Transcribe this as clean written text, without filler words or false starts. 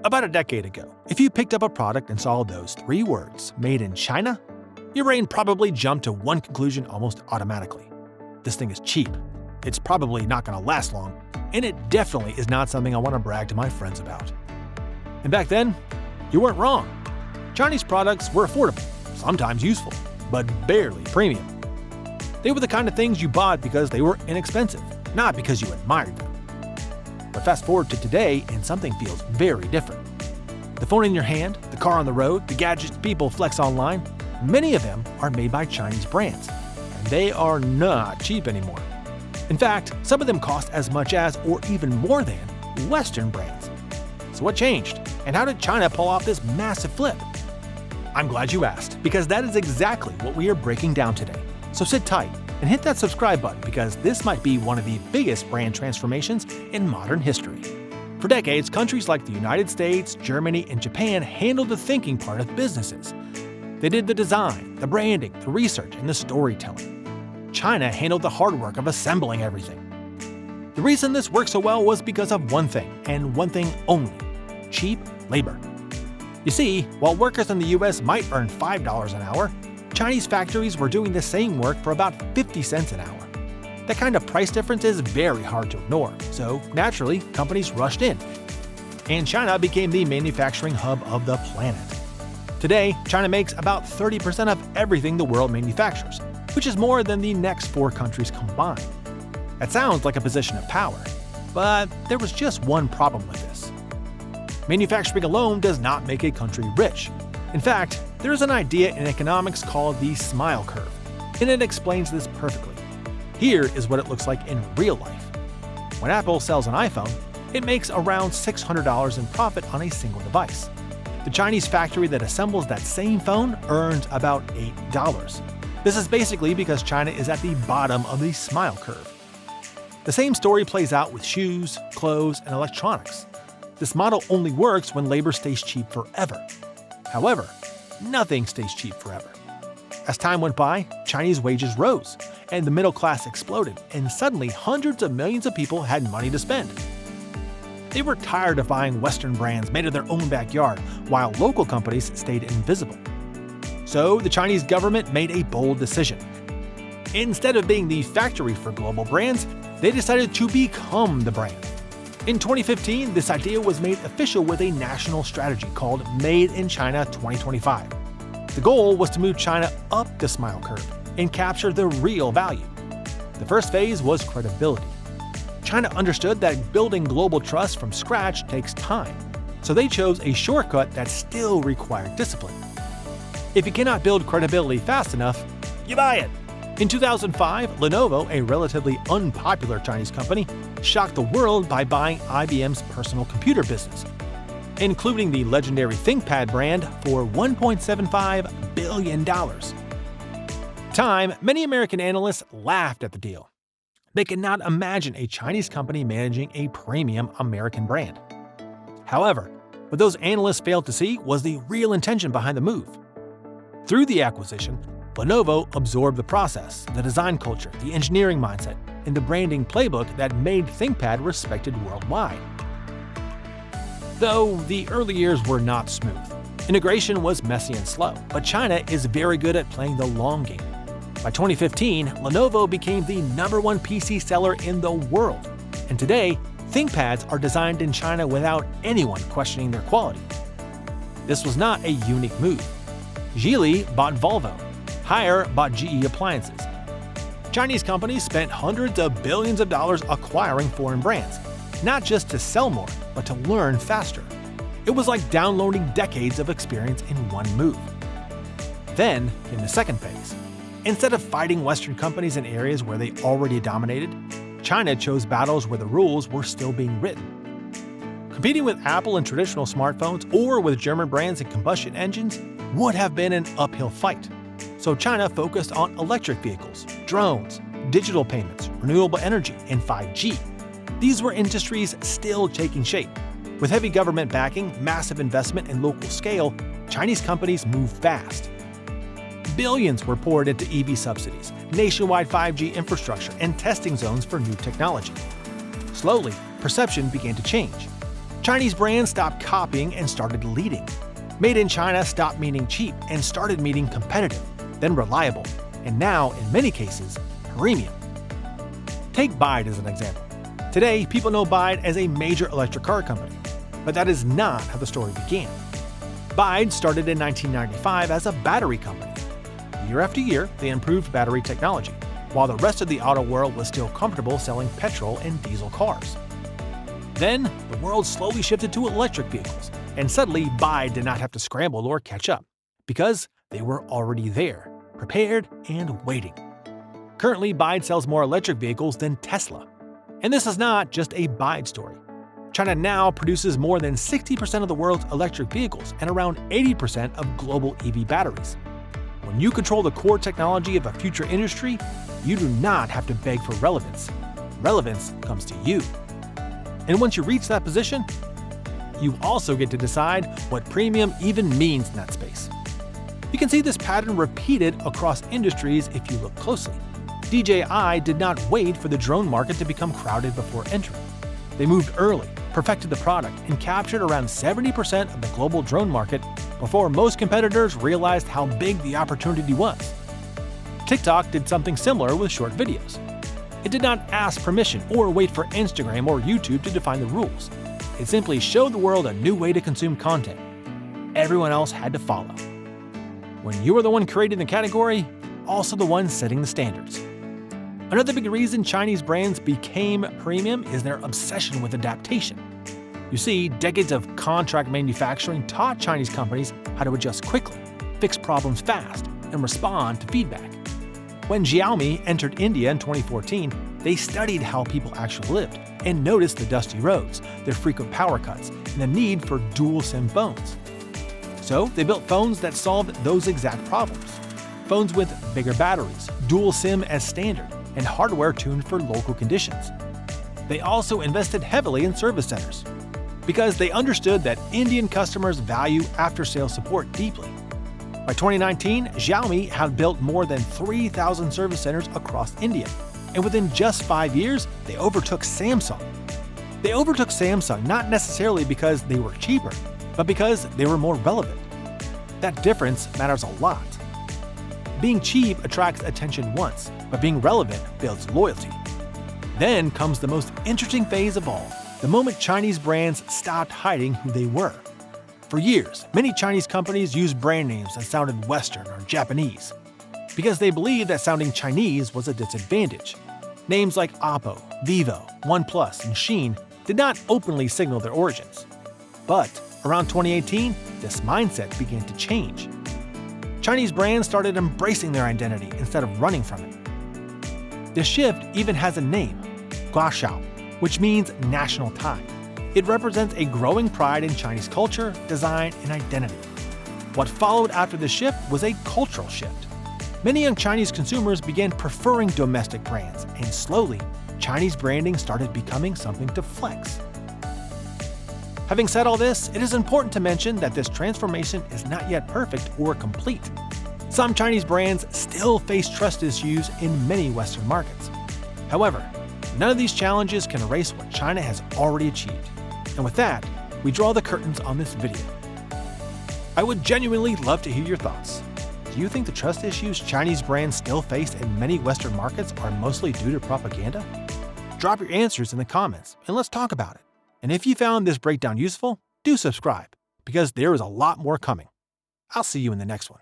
About a decade ago, if you picked up a product and saw those 3 words, made in China, your brain probably jumped to one conclusion almost automatically. This thing is cheap. It's probably not going to last long, and it definitely is not something I want to brag to my friends about. And back then, you weren't wrong. Chinese products were affordable, sometimes useful, but barely premium. They were the kind of things you bought because they were inexpensive, not because you admired them. But fast forward to today, and something feels very different. The phone in your hand, the car on the road, the gadgets people flex online, many of them are made by Chinese brands, and they are not cheap anymore. In fact, some of them cost as much as, or even more than, Western brands. So what changed, and how did China pull off this massive flip? I'm glad you asked, because that is exactly what we are breaking down today. So sit tight and hit that subscribe button, because this might be one of the biggest brand transformations in modern history. For decades, countries like the United States, Germany, and Japan handled the thinking part of businesses. They did the design, the branding, the research, and the storytelling. China handled the hard work of assembling everything. The reason this worked so well was because of one thing, and one thing only: cheap labor. You see, while workers in the US might earn $5 an hour, Chinese factories were doing the same work for about 50 cents an hour. That kind of price difference is very hard to ignore, so naturally, companies rushed in. And China became the manufacturing hub of the planet. Today, China makes about 30% of everything the world manufactures, which is more than the next 4 countries combined. That sounds like a position of power, but there was just one problem with this. Manufacturing alone does not make a country rich. In fact, there is an idea in economics called the smile curve, and it explains this perfectly. Here is what it looks like in real life. When Apple sells an iPhone, it makes around $600 in profit on a single device. The Chinese factory that assembles that same phone earns about $8. This is basically because China is at the bottom of the smile curve. The same story plays out with shoes, clothes, and electronics. This model only works when labor stays cheap forever. However, nothing stays cheap forever. As time went by, Chinese wages rose, and the middle class exploded, and suddenly hundreds of millions of people had money to spend. They were tired of buying Western brands made in their own backyard, while local companies stayed invisible. So the Chinese government made a bold decision. Instead of being the factory for global brands, they decided to become the brand. In 2015, this idea was made official with a national strategy called Made in China 2025. The goal was to move China up the smile curve and capture the real value. The first phase was credibility. China understood that building global trust from scratch takes time, so they chose a shortcut that still required discipline. If you cannot build credibility fast enough, you buy it. In 2005, Lenovo, a relatively unpopular Chinese company, shocked the world by buying IBM's personal computer business, including the legendary ThinkPad brand, for $1.75 billion. At the time, many American analysts laughed at the deal. They could not imagine a Chinese company managing a premium American brand. However, what those analysts failed to see was the real intention behind the move. Through the acquisition, Lenovo absorbed the process, the design culture, the engineering mindset, and the branding playbook that made ThinkPad respected worldwide. Though the early years were not smooth. Integration was messy and slow, but China is very good at playing the long game. By 2015, Lenovo became the #1 PC seller in the world, and today, ThinkPads are designed in China without anyone questioning their quality. This was not a unique move. Geely bought Volvo. Haier bought GE Appliances. Chinese companies spent hundreds of billions of dollars acquiring foreign brands, not just to sell more, but to learn faster. It was like downloading decades of experience in one move. Then came the second phase. Instead of fighting Western companies in areas where they already dominated, China chose battles where the rules were still being written. Competing with Apple in traditional smartphones or with German brands and combustion engines would have been an uphill fight. So China focused on electric vehicles, drones, digital payments, renewable energy, and 5G. These were industries still taking shape. With heavy government backing, massive investment, and local scale, Chinese companies moved fast. Billions were poured into EV subsidies, nationwide 5G infrastructure, and testing zones for new technology. Slowly, perception began to change. Chinese brands stopped copying and started leading. Made in China stopped meaning cheap and started meaning competitive, then reliable, and now, in many cases, premium. Take Byte as an example. Today, people know Byte as a major electric car company, but that is not how the story began. Byte started in 1995 as a battery company. Year after year, they improved battery technology, while the rest of the auto world was still comfortable selling petrol and diesel cars. Then, the world slowly shifted to electric vehicles, and suddenly Byte did not have to scramble or catch up, because they were already there, prepared and waiting. Currently, Byte sells more electric vehicles than Tesla. And this is not just a Byte story. China now produces more than 60% of the world's electric vehicles and around 80% of global EV batteries. When you control the core technology of a future industry, you do not have to beg for relevance. Relevance comes to you. And once you reach that position, you also get to decide what premium even means in that space. You can see this pattern repeated across industries if you look closely. DJI did not wait for the drone market to become crowded before entering. They moved early, perfected the product, and captured around 70% of the global drone market before most competitors realized how big the opportunity was. TikTok did something similar with short videos. It did not ask permission or wait for Instagram or YouTube to define the rules. It simply showed the world a new way to consume content. Everyone else had to follow. When you are the one creating the category, also the one setting the standards. Another big reason Chinese brands became premium is their obsession with adaptation. You see, decades of contract manufacturing taught Chinese companies how to adjust quickly, fix problems fast, and respond to feedback. When Xiaomi entered India in 2014, they studied how people actually lived and noticed the dusty roads, their frequent power cuts, and the need for dual SIM phones. So they built phones that solved those exact problems. Phones with bigger batteries, dual SIM as standard, and hardware tuned for local conditions. They also invested heavily in service centers, because they understood that Indian customers value after-sales support deeply. By 2019, Xiaomi had built more than 3,000 service centers across India, and within just 5 years, they overtook Samsung. They overtook Samsung not necessarily because they were cheaper, but because they were more relevant. That difference matters a lot. Being cheap attracts attention once, but being relevant builds loyalty. Then comes the most interesting phase of all, the moment Chinese brands stopped hiding who they were. For years, many Chinese companies used brand names that sounded Western or Japanese, because they believed that sounding Chinese was a disadvantage. Names like Oppo, Vivo, OnePlus, and Shein did not openly signal their origins. But around 2018, this mindset began to change. Chinese brands started embracing their identity instead of running from it. The shift even has a name, Guashao, which means national tie. It represents a growing pride in Chinese culture, design, and identity. What followed after the shift was a cultural shift. Many young Chinese consumers began preferring domestic brands, and slowly, Chinese branding started becoming something to flex. Having said all this, it is important to mention that this transformation is not yet perfect or complete. Some Chinese brands still face trust issues in many Western markets. However, none of these challenges can erase what China has already achieved. And with that, we draw the curtains on this video. I would genuinely love to hear your thoughts. Do you think the trust issues Chinese brands still face in many Western markets are mostly due to propaganda? Drop your answers in the comments and let's talk about it. And if you found this breakdown useful, do subscribe, because there is a lot more coming. I'll see you in the next one.